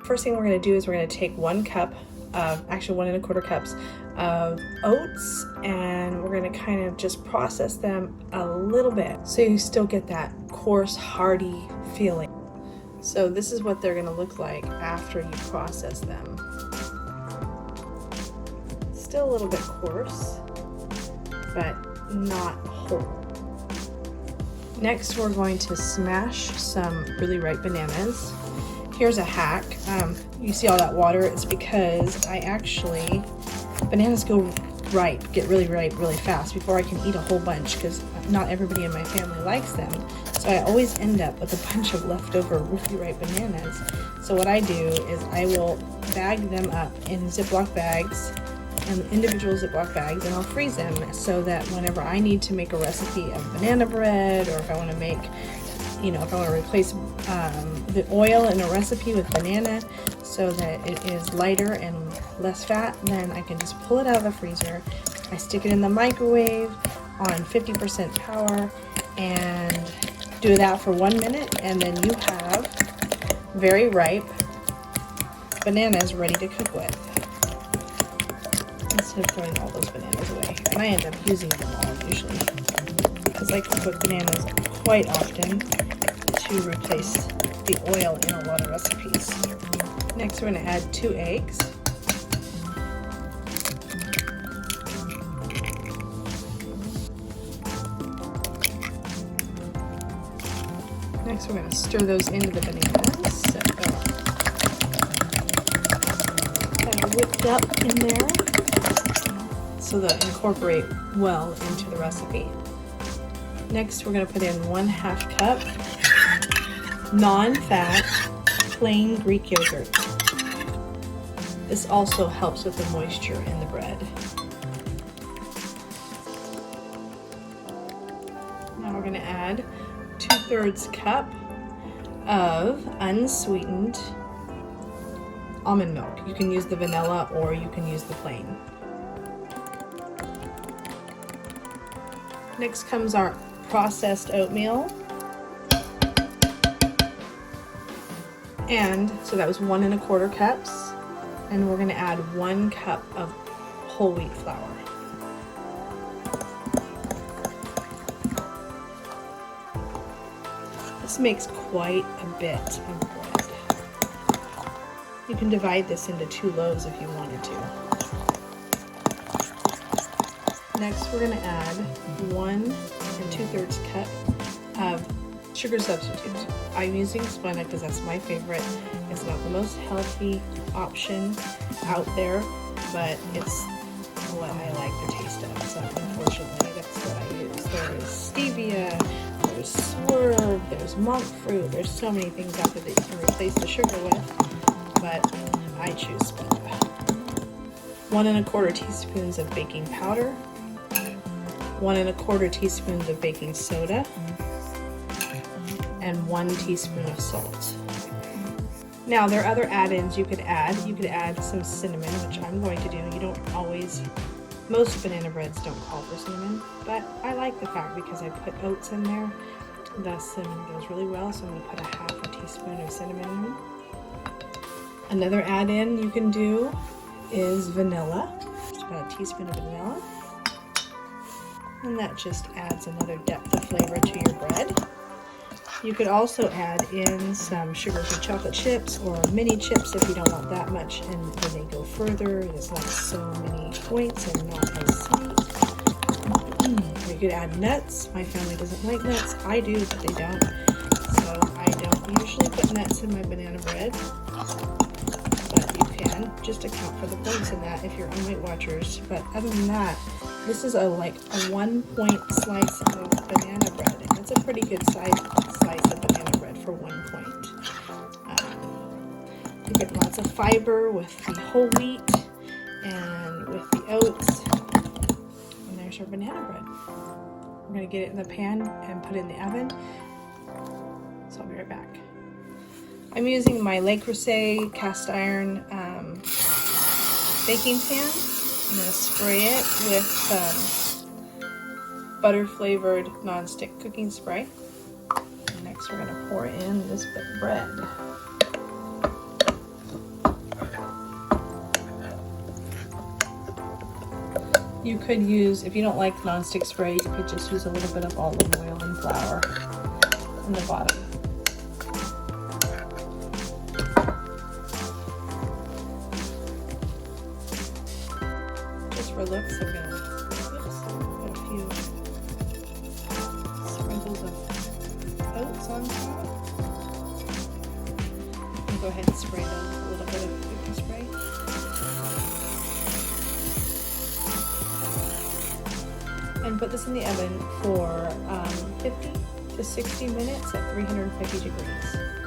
first thing we're going to do is we're going to take 1 cup of, actually 1 1/4 cups of oats, and we're going to kind of just process them a little bit so you still get that coarse, hearty feeling. So this is what they're going to look like after you process them. Still a little bit coarse, but not whole. Next, we're going to smash some really ripe bananas. Here's a hack. You see all that water? It's because bananas get really ripe really fast before I can eat a whole bunch, because not everybody in my family likes them. So I always end up with a bunch of leftover really ripe bananas. So what I do is I will bag them up in Ziploc bags, individual Ziploc bags, and I'll freeze them so that whenever I need to make a recipe of banana bread, or if I want to make, if I want to replace the oil in a recipe with banana so that it is lighter and less fat, then I can just pull it out of the freezer. I stick it in the microwave on 50% power and do that for 1 minute, and then you have very ripe bananas ready to cook with. Instead of throwing all those bananas away. And I end up using them all usually, because I can cook bananas quite often to replace the oil in a lot of recipes. Next, we're going to add 2 eggs. Next, we're going to stir those into the bananas. So kind of whipped up in there, so they'll incorporate well into the recipe. Next, we're going to put in 1/2 cup non-fat plain Greek yogurt. This also helps with the moisture in the bread. Now we're going to add 2/3 cup of unsweetened almond milk. You can use the vanilla or you can use the plain. Next comes our processed oatmeal. And so that was 1 1/4 cups. And we're going to add 1 cup of whole wheat flour. This makes quite a bit of bread. You can divide this into 2 loaves if you wanted to. Next, we're going to add 1 2/3 cup of sugar substitute. I'm using Splenda because that's my favorite. It's not the most healthy option out there, but it's what I like the taste of. So unfortunately, that's what I use. There's stevia, there's swerve, there's monk fruit. There's so many things out there that you can replace the sugar with, but I choose Splenda. 1 1/4 teaspoons of baking powder, 1 1/4 teaspoons of baking soda, and 1 teaspoon of salt. Now there are other add-ins you could add. You could add some cinnamon, which I'm going to do. Most banana breads don't call for cinnamon, but I like the fact because I put oats in there, the cinnamon goes really well, so I'm going to put 1/2 teaspoon of cinnamon in. Another add-in you can do is vanilla, just about 1 teaspoon of vanilla. And that just adds another depth of flavor to your bread. You could also add in some sugar-free chocolate chips or mini chips if you don't want that much, and then they go further. There's not so many points and not as sweet. You could add nuts. My family doesn't like nuts. I do, but they don't. So I don't usually put nuts in my banana bread. But you can just account for the points in that if you're on Weight Watchers. But other than that, this is like a 1-point slice of banana bread, and it's a pretty good slice of banana bread for 1 point. You get lots of fiber with the whole wheat and with the oats, and there's our banana bread. We're going to get it in the pan and put it in the oven, so I'll be right back. I'm using my Le Creuset cast iron baking pan. I'm going to spray it with butter-flavored non-stick cooking spray. And next we're going to pour in this bread. You could use, if you don't like non-stick spray, you could just use a little bit of olive oil and flour in the bottom. Just for looks, I'm gonna put a few sprinkles of oats on top. And go ahead and spray those with a little bit of cooking spray. And put this in the oven for 50 to 60 minutes at 350 degrees.